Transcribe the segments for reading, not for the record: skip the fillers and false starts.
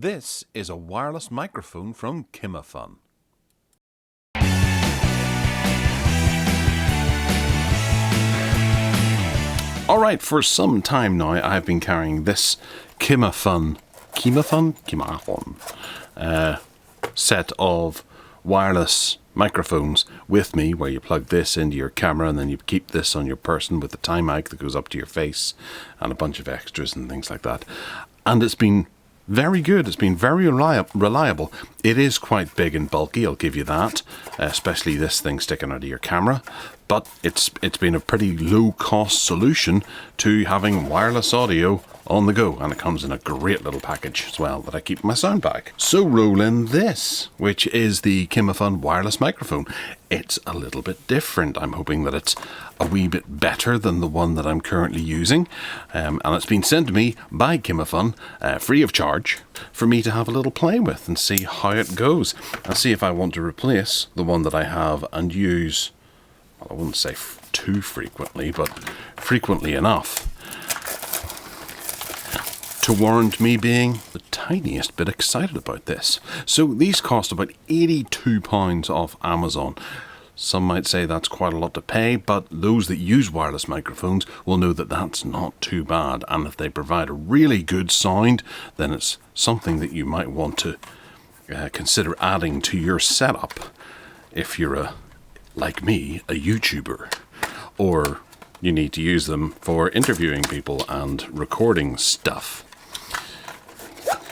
This is a wireless microphone from KIMAFUN. Alright, for some time now I've been carrying this KIMAFUN set of wireless microphones with me, where you plug this into your camera and then you keep this on your person with the tie mic that goes up to your face and a bunch of extras and things like that. And it's been very good. It's been very reliable. It is quite big and bulky, I'll give you that, especially this thing sticking out of your camera. But it's been a pretty low-cost solution to having wireless audio on the go, and it comes in a great little package as well that I keep in my sound bag. So roll in this, which is the KIMAFUN wireless microphone. It's a little bit different. I'm hoping that it's a wee bit better than the one that I'm currently using, and it's been sent to me by KIMAFUN free of charge for me to have a little play with and see how it goes, and see if I want to replace the one that I have and use, well, I wouldn't say too frequently, but frequently enough to warrant me being the tiniest bit excited about this. So these cost about £82 off Amazon. Some might say that's quite a lot to pay, but those that use wireless microphones will know that that's not too bad. And if they provide a really good sound, then it's something that you might want to consider adding to your setup if you're like me, a YouTuber, or you need to use them for interviewing people and recording stuff.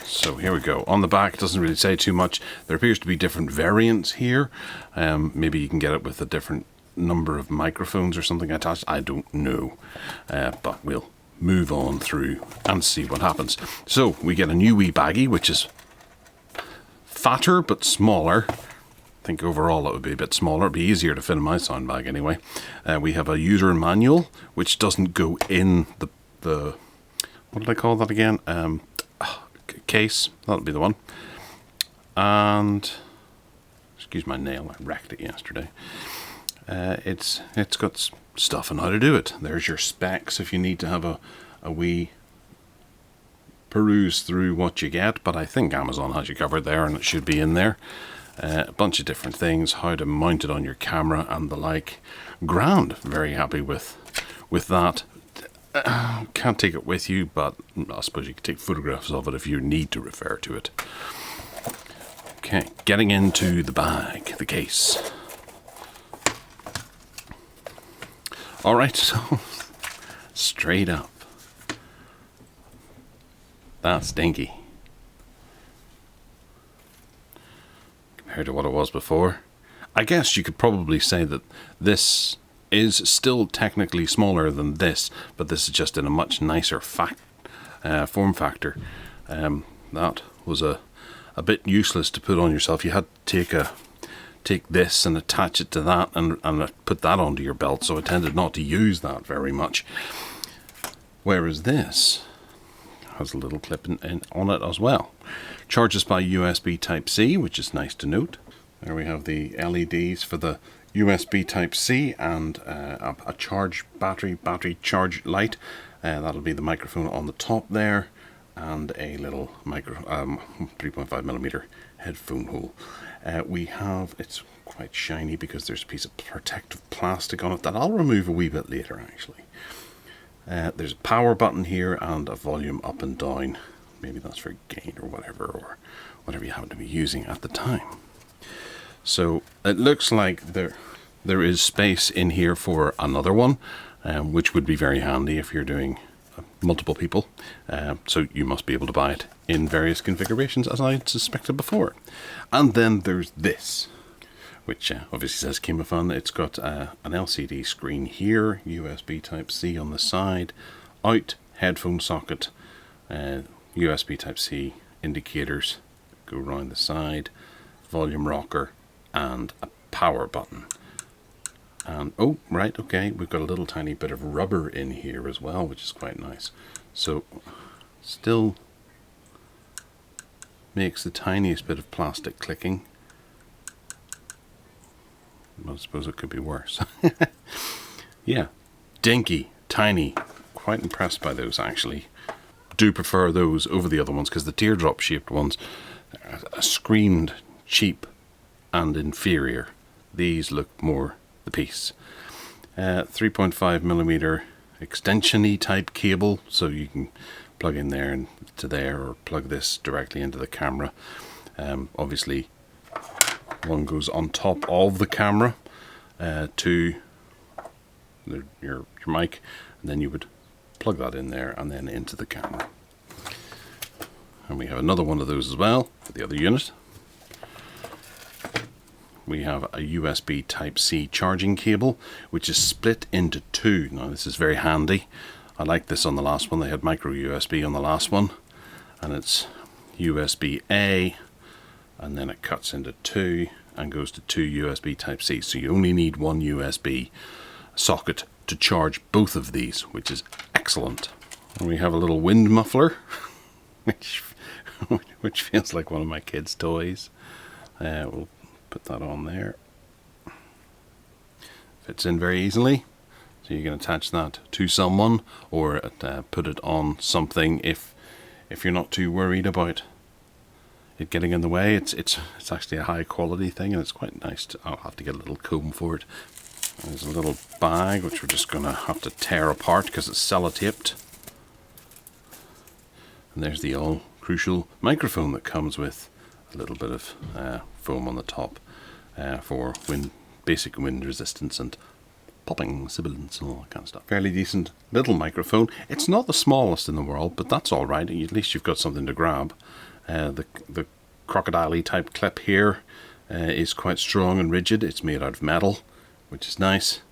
So here we go. On the back, it doesn't really say too much. There appears to be different variants here. Maybe you can get it with a different number of microphones or something attached. I don't know. But we'll move on through and see what happens. So we get a new wee baggie, which is fatter but smaller. I think overall it would be a bit smaller. It'd be easier to fit in my sound bag anyway. We have a user manual, which doesn't go in the what did I call that again? Case. That'll be the one. And excuse my nail, I wrecked it yesterday. It's got stuff on how to do it. There's your specs if you need to have a wee peruse through what you get, but I think Amazon has you covered there, and it should be in there. A bunch of different things, how to mount it on your camera and the like. Grand. Very happy with that. Can't take it with you, but I suppose you can take photographs of it if you need to refer to it. Okay, getting into the bag, the case. Alright, so straight up. That's dinky compared to what it was before. I guess you could probably say that this is still technically smaller than this, but this is just in a much nicer form factor. That was a bit useless to put on yourself. You had to take this and attach it to that and put that onto your belt, so I tended not to use that very much. Whereas this has a little clip on it as well. Charges by USB Type-C, which is nice to note. There we have the LEDs for the USB Type-C and a battery charge light. That'll be the microphone on the top there, and a little 3.5mm headphone hole. It's quite shiny because there's a piece of protective plastic on it that I'll remove a wee bit later actually. There's a power button here and a volume up and down. Maybe that's for gain or whatever you happen to be using at the time. So it looks like there is space in here for another one, which would be very handy if you're doing multiple people. So you must be able to buy it in various configurations, as I suspected before. And then there's this, which obviously says KIMAFUN. It's got an LCD screen here, USB Type-C on the side, out headphone socket, USB Type-C indicators go around the side, volume rocker, and a power button. And oh, right, okay, we've got a little tiny bit of rubber in here as well, which is quite nice. So still makes the tiniest bit of plastic clicking. I suppose it could be worse. Yeah, dinky, tiny. Quite impressed by those actually. do prefer those over the other ones because the teardrop shaped ones screamed cheap and inferior. These look more the piece. 3.5mm extension-y type cable, so you can plug in there and to there, or plug this directly into the camera. Obviously one goes on top of the camera to your mic, and then you would plug that in there and then into the camera. And we have another one of those as well for the other unit. We have a USB Type-C charging cable, which is split into two. Now this is very handy. I like this on the last one. They had micro USB on the last one, and it's USB-A, and then it cuts into two and goes to two USB Type-C. So you only need one USB socket to charge both of these, which is excellent. And we have a little wind muffler, which feels like one of my kids' toys. We'll put that on there. Fits in very easily, so you can attach that to someone, or put it on something if you're not too worried about it getting in the way. It's actually a high quality thing, and it's quite nice. I'll have to get a little comb for it. There's a little bag which we're just gonna have to tear apart because it's sellotaped. And there's the all crucial microphone that comes with a little bit of foam on the top for basic wind resistance and popping, sibilance and all that kind of stuff. Fairly decent little microphone. It's not the smallest in the world, but that's all right. At least you've got something to grab. The crocodile-y type clip here is quite strong and rigid. It's made out of metal, which is nice.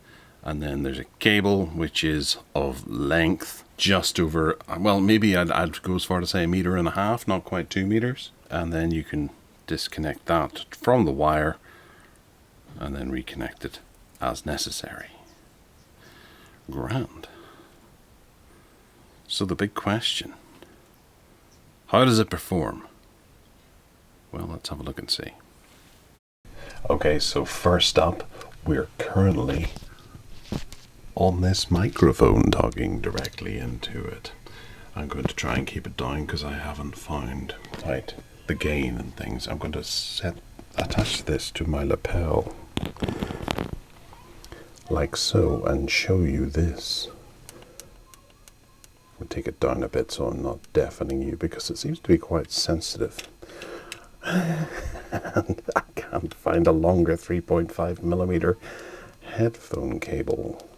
And then there's a cable which is of length just over, well, maybe I'd go as far to say 1.5 meters, not quite 2 meters. And then you can disconnect that from the wire and then reconnect it as necessary. Grand. So the big question, how does it perform? Well, let's have a look and see. Okay, so first up, we're currently on this microphone talking directly into it. I'm going to try and keep it down because I haven't found quite the gain and things. I'm going to attach this to my lapel like so and show you this. I'll take it down a bit so I'm not deafening you, because it seems to be quite sensitive. And I can't find a longer 3.5mm headphone cable.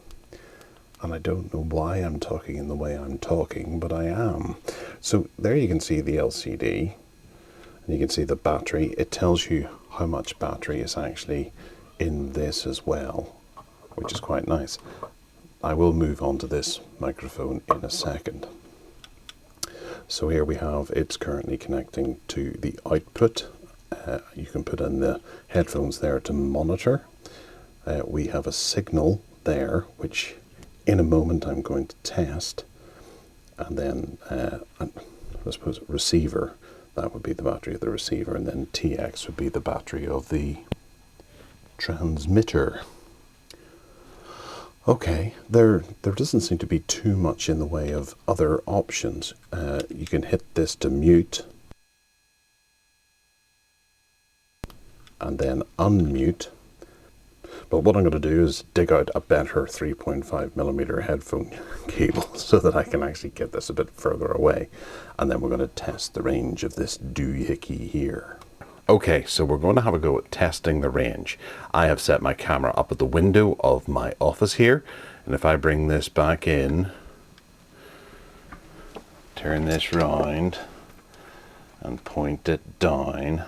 And I don't know why I'm talking in the way I'm talking, but I am. So there you can see the LCD, and you can see the battery. It tells you how much battery is actually in this as well, which is quite nice. I will move on to this microphone in a second. So here we have, it's currently connecting to the output. You can put in the headphones there to monitor. We have a signal there, which in a moment I'm going to test. And then I suppose receiver, that would be the battery of the receiver, and then TX would be the battery of the transmitter. Okay, there doesn't seem to be too much in the way of other options. You can hit this to mute, and then unmute. But what I'm going to do is dig out a better 3.5mm headphone cable so that I can actually get this a bit further away. And then we're going to test the range of this doohickey here. Okay, so we're going to have a go at testing the range. I have set my camera up at the window of my office here, and if I bring this back in, turn this round and point it down,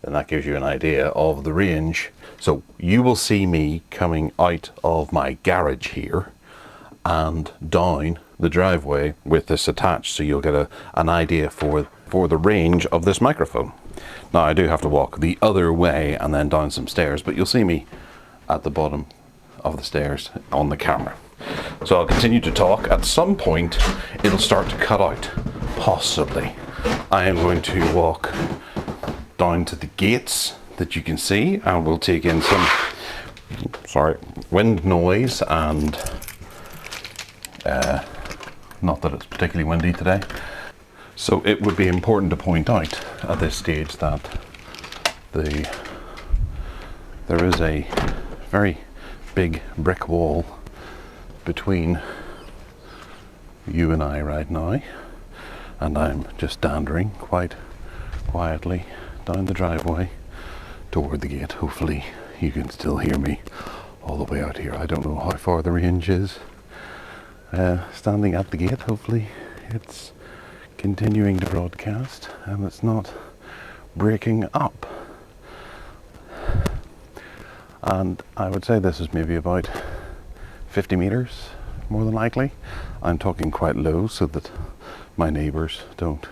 then that gives you an idea of the range. So you will see me coming out of my garage here and down the driveway with this attached, so you'll get an idea for the range of this microphone. Now I do have to walk the other way and then down some stairs, but you'll see me at the bottom of the stairs on the camera. So I'll continue to talk. At some point it'll start to cut out, possibly. I am going to walk down to the gates that you can see, and we'll take in some wind noise and not that it's particularly windy today. So it would be important to point out at this stage that there is a very big brick wall between you and I right now, and I'm just dandering quite quietly down the driveway toward the gate. Hopefully you can still hear me all the way out here. I don't know how far the range is. Standing at the gate, hopefully it's continuing to broadcast and it's not breaking up. And I would say this is maybe about 50 meters, more than likely. I'm talking quite low so that my neighbors don't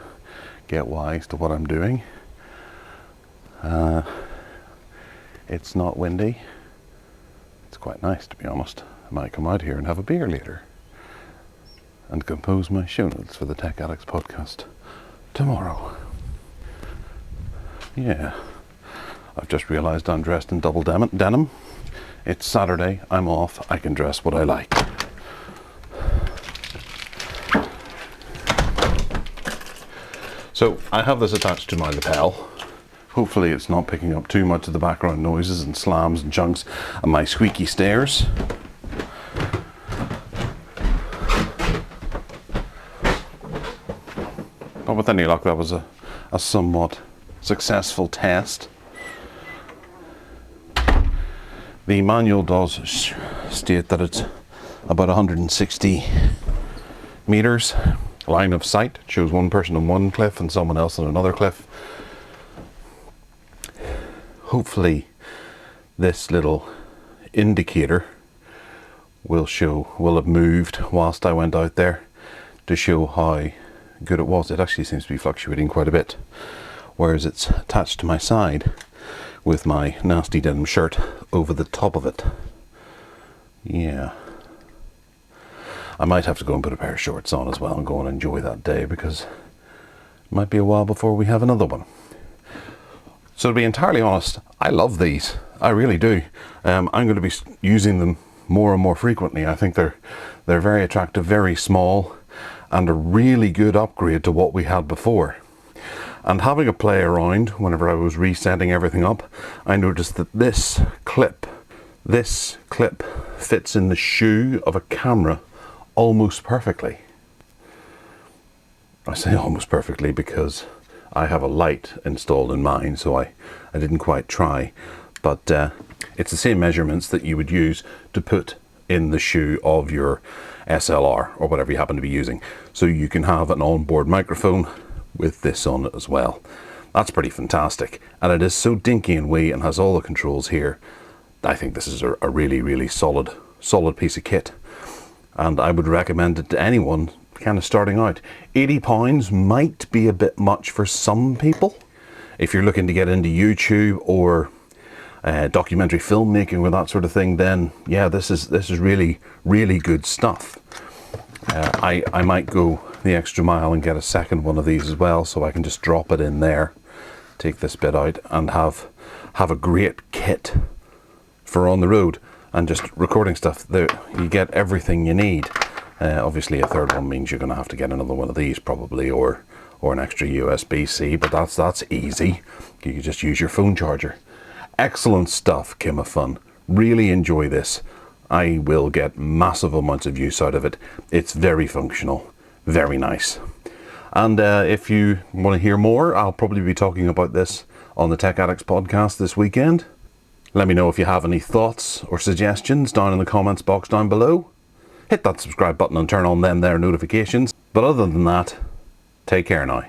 get wise to what I'm doing. It's not windy. It's quite nice, to be honest. I might come out here and have a beer later and compose my show notes for the Tech Addicts podcast tomorrow. Yeah, I've just realised I'm dressed in double denim. It's Saturday, I'm off, I can dress what I like. So I have this attached to my lapel. Hopefully it's not picking up too much of the background noises and slams and chunks and my squeaky stairs. But with any luck, that was a somewhat successful test. The manual does state that it's about 160 meters line of sight. It shows one person on one cliff and someone else on another cliff. Hopefully this little indicator will have moved whilst I went out there to show how good it was. It actually seems to be fluctuating quite a bit, whereas it's attached to my side with my nasty denim shirt over the top of it. Yeah, I might have to go and put a pair of shorts on as well and go and enjoy that day, because it might be a while before we have another one. So to be entirely honest, I love these. I really do. I'm going to be using them more and more frequently. I think they're very attractive, very small, and a really good upgrade to what we had before. And having a play around whenever I was resetting everything up, I noticed that this clip fits in the shoe of a camera almost perfectly. I say almost perfectly because I have a light installed in mine, so I didn't quite try, but it's the same measurements that you would use to put in the shoe of your SLR or whatever you happen to be using. So you can have an onboard microphone with this on it as well. That's pretty fantastic, and it is so dinky and wee and has all the controls here. I think this is a really solid piece of kit, and I would recommend it to anyone kind of starting out. £80 might be a bit much for some people. If you're looking to get into YouTube or documentary filmmaking or that sort of thing, then yeah, this is really good stuff. I might go the extra mile and get a second one of these as well, so I can just drop it in there, take this bit out, and have a great kit for on the road and just recording stuff. There you get everything you need. Obviously a third one means you're going to have to get another one of these probably, or an extra USB-C, but that's easy. You can just use your phone charger. Excellent stuff, Kimophone. Really enjoy this. I will get massive amounts of use out of it. It's very functional, very nice. And if you want to hear more, I'll probably be talking about this on the Tech Addicts podcast this weekend. Let me know if you have any thoughts or suggestions down in the comments box down below. Hit that subscribe button and turn on them there notifications. But other than that, take care now.